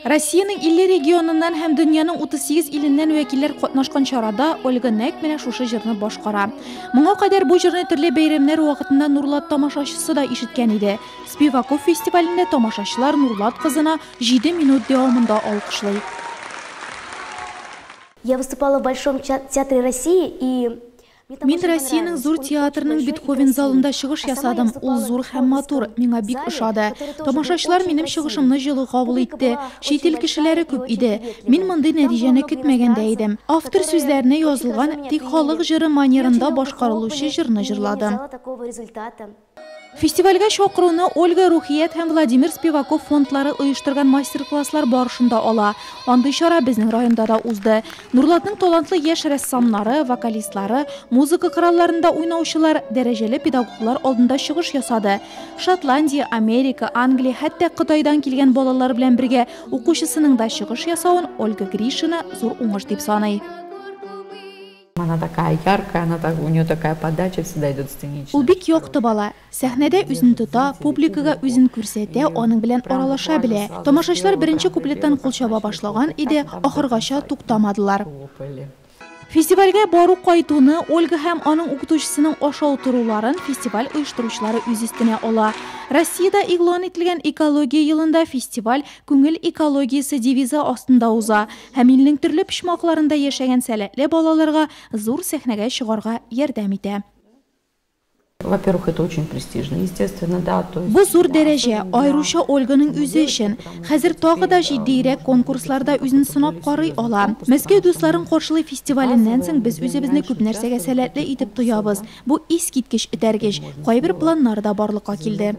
Россиянең 50 регионыннан һәм дөньяның 38 иленнән вәкилләр катнашкан чарада Ольга нәкъ менә шушы җырны башкара. Моңа кадәр бу җырны төрле бәйрәмнәр вакытында Нурлат тамашачысы да ишеткән иде. Спиваков фестивалендә тамашачылар Нурлат кызына 7 минут дәвамында алкышлый. Я выступала в Большом театре России и Мин Россиянең зур театрының Бетховен залында чыгыш ясадым. Ул зур һәм матур, миңа бик ошады. Тамашачылар минем чыгышымны җылы кабул итте. Чит ил кешеләре күп иде. Мин мондый нәтиҗәне көтмәгәндә идем. Автор сүзләренә язылган тик халык җыры манерында башкарылучы җырны җырладым. Фестивальгә чакыруны Ольга Рухият һәм Владимир Спиваков фондлары оештырган мастер-класслар барышында ала. Андый чара безнең районда да узды. Нурлатның талантлы яшь рәссамнары, вокалистлары, музыка коралларында уйнаучылар, дәрәҗәле педагоглар алдында чыгыш ясады. Шотландия, Америка, Англия, хәтта Кытайдан килгән балалар белән бергә укучысының да чыгыш ясавын Ольга Гришина зур уңыш дип саный. Она такая яркая, у нее такая подача всегда идет сценичная. Ул бик якты бала. Сәхнәдә үзен тота, публикага үзен күрсәтә, аның белән аралаша белә. Тамашачылар беренче куплеттан кул чаба башлаган иде, ахыргача туктамадылар. Фестивальгә бару кайтуны Ольга һәм аның укытучысының ашау торуларын фестиваль оештыручылары үз өстенә ала. Россиядә игълан ителгән экология елында фестиваль күңел экологиясе девизы астында уза һәм илнең төрле почмакларында яшәгән сәләтле балаларга зур сәхнәгә чыгарга ярдәм итә. Во-первых, это очень престижно, естественно, да. Бу зур дәрәҗә, айруча Ольганың үзе өчен. Хәзер тагы да җиддирәк конкурсларда үзен сынап карый ала. Мәскәү дусларын каршылый фестиваленнән соң без үзебезне күп нәрсәгә сәләтле итеп тоябыз. Бу искиткеч этәргеч, кайбер планнар да барлыкка килде.